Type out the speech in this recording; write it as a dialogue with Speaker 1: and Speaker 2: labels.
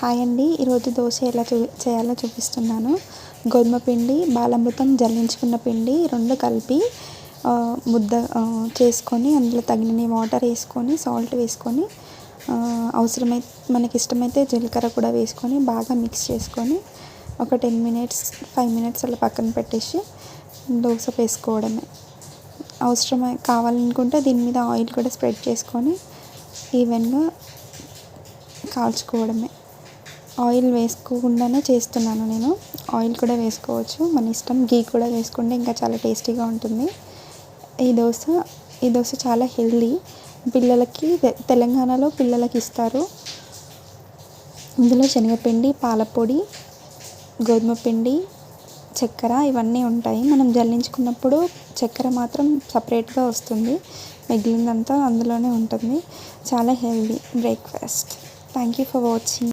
Speaker 1: Hi అండి. ఈరోజు దోశ ఎలా చేయాలో చూపిస్తున్నాను. గోధుమ పిండి, బాలామృతం జల్లించుకున్న పిండి 2 కలిపి ముద్ద చేసుకొని అందులో తగినన్ని వాటర్ వేసుకొని సాల్ట్ వేసుకొని మనకి ఇష్టమైతే జీలకర్ర కూడా వేసుకొని బాగా మిక్స్ చేసుకొని ఒక 10 మినిట్స్ 5 మినిట్స్ అలా పక్కన పెట్టేసి దోశ వేసుకోవడమే. కావాలనుకుంటే దీని మీద ఆయిల్ కూడా స్ప్రెడ్ చేసుకొని ఈవెన్గా కాల్చుకోవడమే. ఆయిల్ వేసుకోకుండానే చేస్తున్నాను నేను. ఆయిల్ కూడా వేసుకోవచ్చు, మన ఇష్టం. గీ కూడా వేసుకుంటే ఇంకా చాలా టేస్టీగా ఉంటుంది. ఈ దోశ చాలా హెల్దీ. పిల్లలకి తెలంగాణలో పిల్లలకి ఇస్తారు. ఇందులో శనగపిండి, పాలపొడి, గోధుమ పిండి, చక్కెర ఇవన్నీ ఉంటాయి. మనం జల్లించుకున్నప్పుడు చక్కెర మాత్రం సపరేట్గా వస్తుంది, మిగిలిందంతా అందులోనే ఉంటుంది. చాలా healthy breakfast. Thank you for watching.